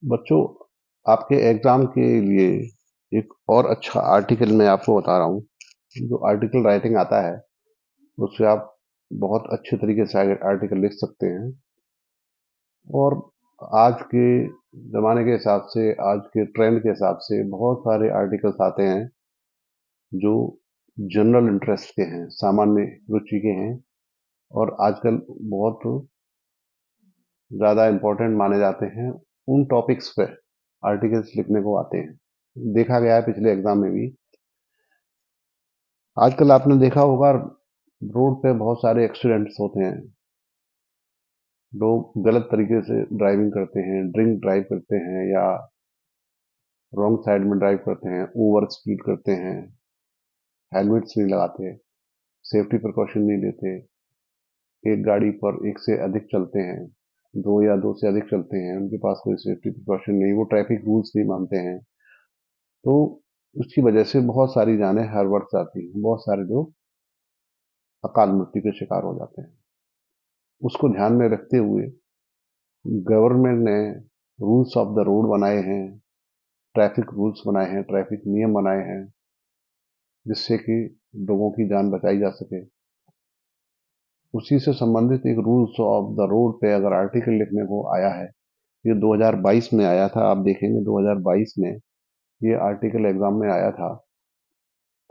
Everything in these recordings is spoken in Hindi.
बच्चों, आपके एग्जाम के लिए एक और अच्छा आर्टिकल मैं आपको बता रहा हूँ। जो आर्टिकल राइटिंग आता है उससे आप बहुत अच्छे तरीके से आर्टिकल लिख सकते हैं। और आज के ज़माने के हिसाब से, आज के ट्रेंड के हिसाब से बहुत सारे आर्टिकल्स आते हैं जो जनरल इंटरेस्ट के हैं, सामान्य रुचि के हैं और आजकल बहुत ज़्यादा इम्पोर्टेंट माने जाते हैं। उन टॉपिक्स पे आर्टिकल्स लिखने को आते हैं। देखा गया है पिछले एग्जाम में भी। आजकल आपने देखा होगा, रोड पे बहुत सारे एक्सीडेंट्स होते हैं। लोग गलत तरीके से ड्राइविंग करते हैं, ड्रिंक ड्राइव करते हैं या रॉन्ग साइड में ड्राइव करते हैं, ओवर स्पीड करते हैं, हेलमेट्स नहीं लगाते, सेफ्टी प्रिकॉशन नहीं लेते, एक गाड़ी पर एक से अधिक चलते हैं, दो या दो से अधिक चलते हैं, उनके पास कोई सेफ्टी प्रिकॉशन नहीं, वो ट्रैफिक रूल्स नहीं मानते हैं। तो उसकी वजह से बहुत सारी जानें हर वर्ष जाती हैं, बहुत सारे लोग अकाल मृत्यु के शिकार हो जाते हैं। उसको ध्यान में रखते हुए गवर्नमेंट ने रूल्स ऑफ द रोड बनाए हैं, ट्रैफिक रूल्स बनाए हैं, ट्रैफिक नियम बनाए हैं, जिससे कि लोगों की जान बचाई जा सके। उसी से संबंधित एक रूल्स ऑफ द रोड पे अगर आर्टिकल लिखने को आया है, ये 2022 में आया था। आप देखेंगे 2022 में ये आर्टिकल एग्जाम में आया था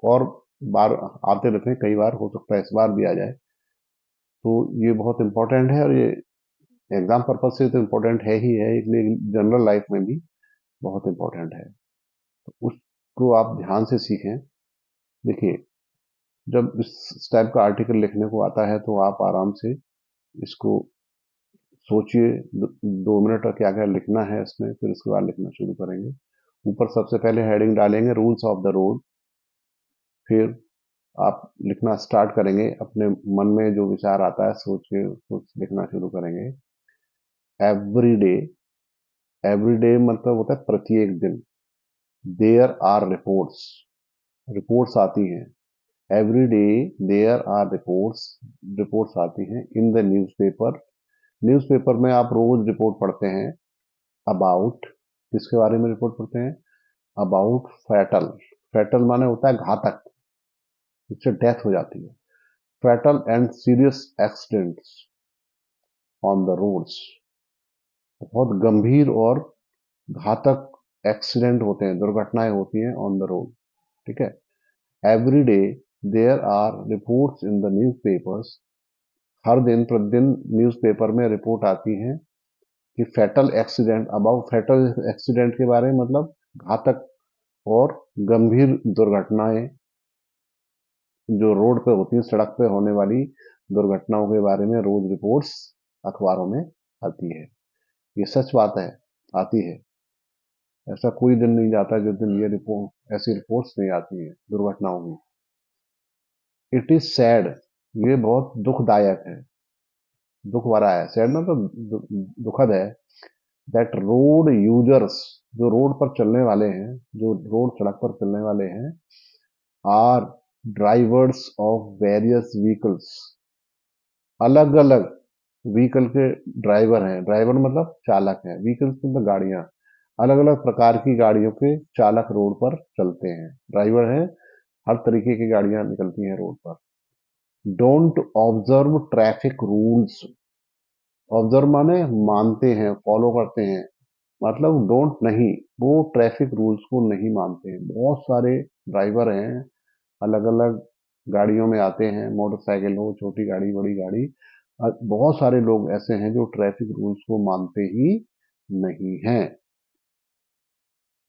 और बार आते रहते हैं, कई बार हो सकता है इस बार भी आ जाए। तो ये बहुत इंपॉर्टेंट है और ये एग्जाम पर्पज से तो इम्पोर्टेंट है ही है, इसलिए जनरल लाइफ में भी बहुत इंपॉर्टेंट है। तो उसको आप ध्यान से सीखें। देखिए, जब इस टाइप का आर्टिकल लिखने को आता है तो आप आराम से इसको सोचिए, 2 मिनट का क्या क्या लिखना है इसमें, फिर उसके बाद लिखना शुरू करेंगे। ऊपर सबसे पहले हेडिंग डालेंगे रूल्स ऑफ द रोड। फिर आप लिखना स्टार्ट करेंगे, अपने मन में जो विचार आता है सोच के उसको लिखना शुरू करेंगे। एवरी डे, एवरी डे मतलब होता है प्रत्येक दिन। देयर आर रिपोर्ट्स, रिपोर्ट्स आती हैं। Every day there are reports, reports आती हैं इन द न्यूज़पेपर। न्यूज़पेपर में आप रोज रिपोर्ट पढ़ते हैं। अबाउट, किसके बारे में रिपोर्ट पढ़ते हैं? About fatal. फैटल माने होता है घातक, इससे डेथ हो जाती है। Fatal and serious accidents on the roads, बहुत गंभीर और घातक एक्सीडेंट होते हैं, दुर्घटनाएं होती हैं ऑन द रोड। ठीक है। Every day there are reports in the newspapers. हर दिन प्रतिदिन न्यूज़पेपर में रिपोर्ट आती है कि fatal accident, about fatal accident के बारे में, मतलब घातक और गंभीर दुर्घटनाएं जो रोड पे होती हैं, सड़क पे होने वाली दुर्घटनाओं के बारे में रोज रिपोर्ट्स अखबारों में आती है। ये सच बात है, आती है। ऐसा कोई दिन नहीं जाता जिस दिन ये रिपोर्ट, ऐसी रिपोर्ट्स नहीं आती है दुर्घटनाओं की। इट इज सैड, ये बहुत दुखदायक है, दुख भरा है। सैड ना तो दुखद है। दैट रोड यूजर्स, जो रोड पर चलने वाले हैं, जो रोड सड़क पर चलने वाले हैं, are drivers of various vehicles, अलग अलग व्हीकल के ड्राइवर हैं। ड्राइवर मतलब चालक है, व्हीकल्स मतलब गाड़ियां। अलग अलग प्रकार की गाड़ियों के चालक रोड पर चलते हैं, ड्राइवर हैं। हर तरीके की गाड़ियां निकलती हैं रोड पर। Don't observe traffic rules. Observe माने मानते हैं, फॉलो करते हैं, मतलब डोंट नहीं, वो ट्रैफिक रूल्स को नहीं मानते हैं। बहुत सारे ड्राइवर हैं, अलग अलग गाड़ियों में आते हैं, मोटरसाइकिल हो, छोटी गाड़ी, बड़ी गाड़ी। बहुत सारे लोग ऐसे हैं जो ट्रैफिक रूल्स को मानते ही नहीं हैं।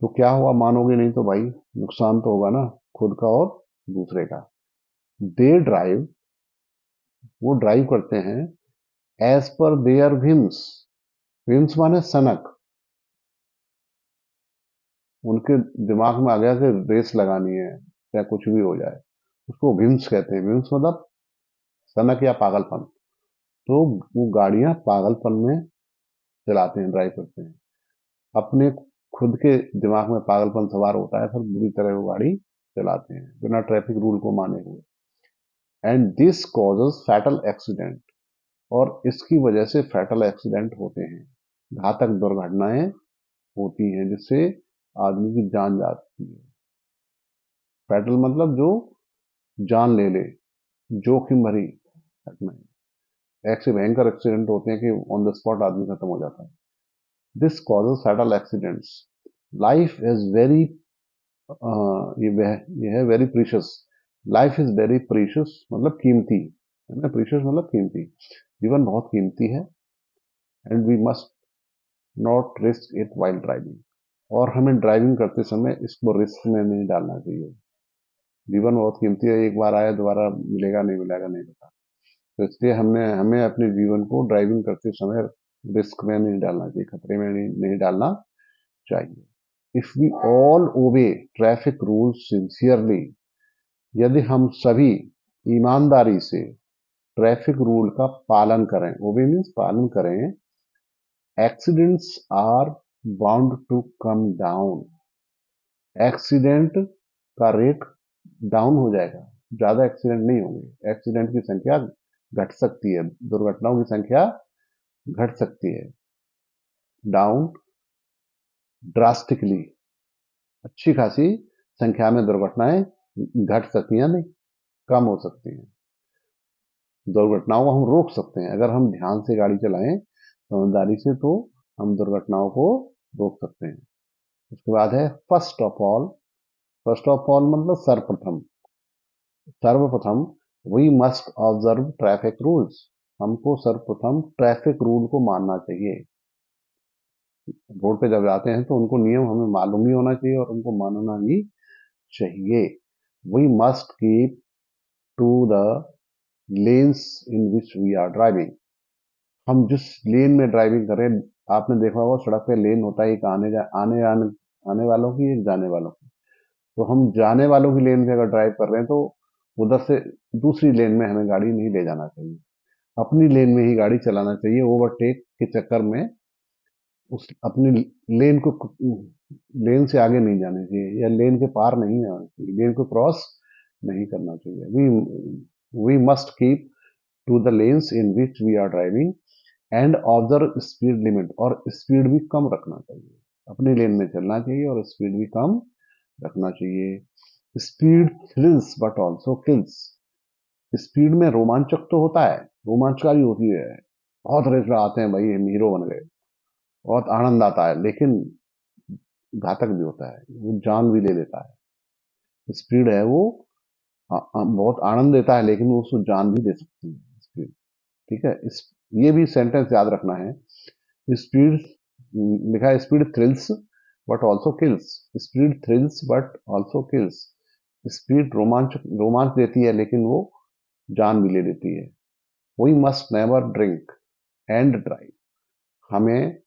तो क्या हुआ, मानोगे नहीं तो भाई नुकसान तो होगा ना, खुद का और दूसरे का। दे ड्राइव, वो ड्राइव करते हैं एज पर देयर व्हिम्स। व्हिम्स माने सनक। उनके दिमाग में आ गया कि रेस लगानी है, या कुछ भी हो जाए, उसको व्हिम्स कहते हैं। व्हिम्स मतलब सनक या पागलपन। तो वो गाड़ियां पागलपन में चलाते हैं, ड्राइव करते हैं। अपने खुद के दिमाग में पागलपन सवार होता है, फिर बुरी तरह वो गाड़ी चलाते हैं बिना ट्रैफिक रूल को माने हुए। And this causes fatal accident, और इसकी वजह से फैटल एक्सीडेंट होते हैं, घातक दुर्घटनाएं होती हैं जिससे आदमी की जान जाती है। फैटल मतलब जो जान ले ले, जोखिम भरी घटनाएं। ऐसे भयंकर एक्सीडेंट होते हैं कि ऑन द स्पॉट आदमी खत्म हो जाता है। This causes fatal accidents. Life is very, ये है very precious. Life is very precious मतलब कीमती है ना, प्रीशियस मतलब कीमती। जीवन बहुत कीमती है। And we must not risk it while driving. और हमें ड्राइविंग करते समय इसको रिस्क में नहीं डालना चाहिए। जीवन बहुत कीमती है, एक बार आया दोबारा मिलेगा नहीं मिलेगा नहीं पता। तो इसलिए हमें हमें अपने जीवन को ड्राइविंग करते समय रिस्क में नहीं डालना चाहिए, खतरे में नहीं डालना चाहिए। If we all obey traffic rules sincerely, यदि हम सभी ईमानदारी से ट्रैफिक रूल का पालन करें, ओबे मीन्स पालन करें, accidents are bound to come down. Accident का रेट डाउन हो जाएगा, ज्यादा एक्सीडेंट नहीं होंगे, एक्सीडेंट की संख्या घट सकती है, दुर्घटनाओं की संख्या घट सकती है। डाउन ड्रास्टिकली, अच्छी खासी संख्या में दुर्घटनाएं घट सकती हैं, नहीं कम हो सकती हैं। दुर्घटनाओं को हम रोक सकते हैं अगर हम ध्यान से गाड़ी चलाएं, समझदारी से, तो हम दुर्घटनाओं को रोक सकते हैं। उसके बाद है first of all. First of all मतलब सर्वप्रथम, सर्वप्रथम we must observe traffic rules. हमको सर्वप्रथम ट्रैफिक रूल को मानना चाहिए। रोड पे जब जाते हैं तो उनको नियम हमें मालूम ही होना चाहिए और उनको मानना भी चाहिए। We must keep to the lanes in which we are driving. हम जिस लेन में ड्राइविंग करें, आपने देखा होगा सड़क पे लेन होता है, एक आने वालों की, एक जाने वालों की। तो हम जाने वालों की लेन में अगर ड्राइव कर रहे हैं तो उधर से दूसरी लेन में हमें गाड़ी नहीं ले जाना चाहिए, अपनी लेन में ही गाड़ी चलाना चाहिए। ओवरटेक के चक्कर में उस अपनी लेन को, लेन से आगे नहीं जाना चाहिए या लेन के पार नहीं आना चाहिए, लेन को क्रॉस नहीं करना चाहिए। We must keep to the lanes in which we are driving and observe speed limit. और स्पीड भी कम रखना चाहिए, अपनी लेन में चलना चाहिए और स्पीड भी कम रखना चाहिए। Speed thrills but also kills. Speed में रोमांचक तो होता है, रोमांचकारी होती है, बहुत रेस आते हैं भाई, हम हीरो बन गए, बहुत आनंद आता है, लेकिन घातक भी होता है, वो जान भी ले लेता है। स्पीड है वो बहुत आनंद देता है, लेकिन वो उसको जान भी दे सकती है स्पीड। ठीक है, इस ये भी सेंटेंस याद रखना है। स्पीड लिखा है speed thrills but also kills. Speed thrills but also kills. Speed रोमांच देती है लेकिन वो जान भी ले लेती है। We must never drink and drive. हमें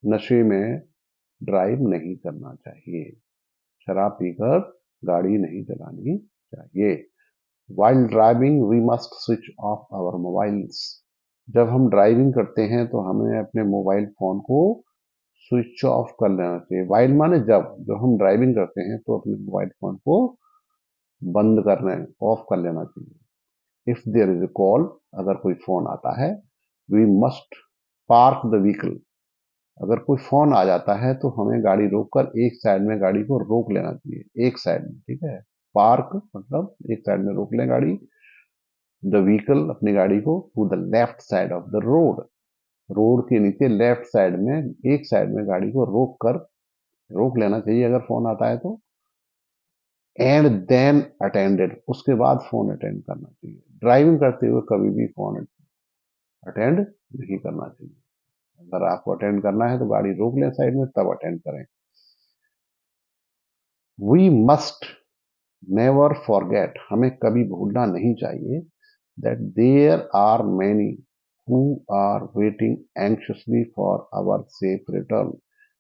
नशे में ड्राइव नहीं करना चाहिए, शराब पीकर गाड़ी नहीं चलानी चाहिए। While driving we must switch off our mobiles. जब हम ड्राइविंग करते हैं तो हमें अपने मोबाइल फोन को स्विच ऑफ कर लेना चाहिए। वाइल माने जब हम ड्राइविंग करते हैं तो अपने मोबाइल फोन को बंद करने, ऑफ कर लेना चाहिए। If there is a call, अगर कोई फोन आता है, we must park the vehicle. अगर कोई फोन आ जाता है तो हमें गाड़ी रोककर एक साइड में गाड़ी को रोक लेना चाहिए, एक साइड में। ठीक है, पार्क मतलब एक साइड में रोक लें गाड़ी, द व्हीकल अपनी गाड़ी को, to the left side of the road. Road के नीचे लेफ्ट साइड में, एक साइड में गाड़ी को रोक लेना चाहिए अगर फोन आता है तो। एंड देन अटेंडेड, उसके बाद फोन अटेंड करना चाहिए। ड्राइविंग करते हुए कभी भी फोन अटेंड नहीं करना चाहिए। अगर आपको अटेंड करना है तो गाड़ी रोक लें साइड में, तब अटेंड करें। वी मस्ट नेवर फॉरगेट, हमें कभी भूलना नहीं चाहिए, that there are many who are waiting anxiously for our safe return.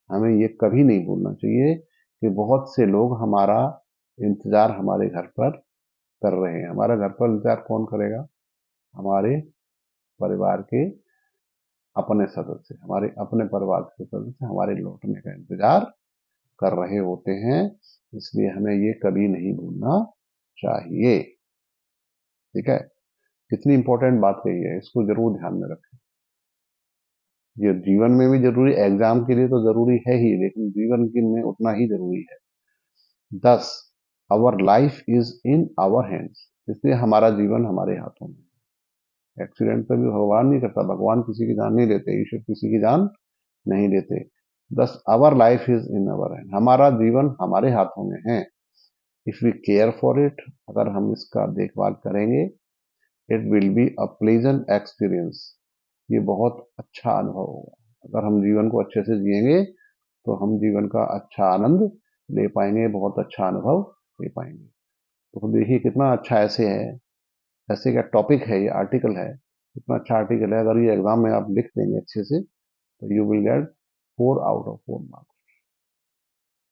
हमें ये कभी नहीं भूलना चाहिए कि बहुत से लोग हमारा इंतजार हमारे घर पर कर रहे हैं। हमारा घर पर इंतजार कौन करेगा? हमारे परिवार के अपने सदस्य, हमारे अपने परिवार के सदस्य हमारे लौटने का इंतजार कर रहे होते हैं। इसलिए हमें ये कभी नहीं भूलना चाहिए। ठीक है, कितनी इंपॉर्टेंट बात कही है, इसको जरूर ध्यान में रखें। ये जीवन में भी जरूरी, एग्जाम के लिए तो जरूरी है ही, लेकिन जीवन के में उतना ही जरूरी है। 10, our life is in our hands, इसलिए हमारा जीवन हमारे हाथों में। एक्सीडेंट कभी भगवान नहीं करता, भगवान किसी की जान नहीं लेते, ईश्वर किसी की जान नहीं लेते। 10, our life is in our hand, हमारा जीवन हमारे हाथों में है। If we care for it, अगर हम इसका देखभाल करेंगे, it will be a pleasant experience, ये बहुत अच्छा अनुभव होगा। अगर हम जीवन को अच्छे से जिएंगे तो हम जीवन का अच्छा आनंद ले पाएंगे, बहुत अच्छा अनुभव ले पाएंगे। तो देखिए कितना अच्छा ऐसे है, ऐसे का टॉपिक है, ये आर्टिकल है, इतना अच्छा आर्टिकल है। अगर ये एग्जाम में आप लिख देंगे अच्छे से तो you will get 4 out of 4 marks,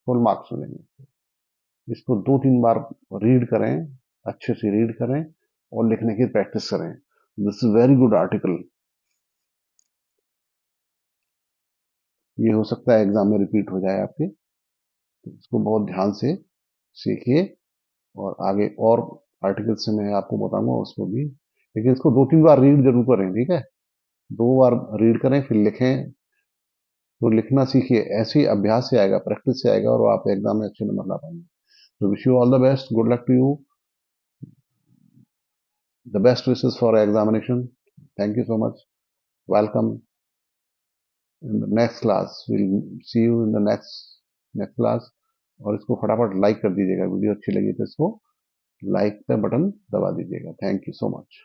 full marks मिलेंगे। इसको 2-3 बार रीड करें, अच्छे से रीड करें और लिखने की प्रैक्टिस करें। This is very good article, ये हो सकता है एग्जाम में रिपीट हो जाए आपके, तो इसको बहुत ध्यान से सीखिए। और आगे और आर्टिकल से मैं आपको बताऊंगा उसको भी, लेकिन इसको 2-3 बार रीड जरूर करें, ठीक है। 2 बार रीड करें फिर लिखें, तो लिखना सीखिए, ऐसे ही अभ्यास से आएगा, प्रैक्टिस से आएगा, और आप एग्जाम में अच्छे नंबर ला पाएंगे। तो wish you all the best, good luck to you, the best wishes for examination. Thank you so much, welcome in the next class, will see you in the next next class. और इसको फटाफट लाइक कर दीजिएगा, वीडियो अच्छी लगी तो इसको लाइक का बटन दबा दीजिएगा। Thank you so much.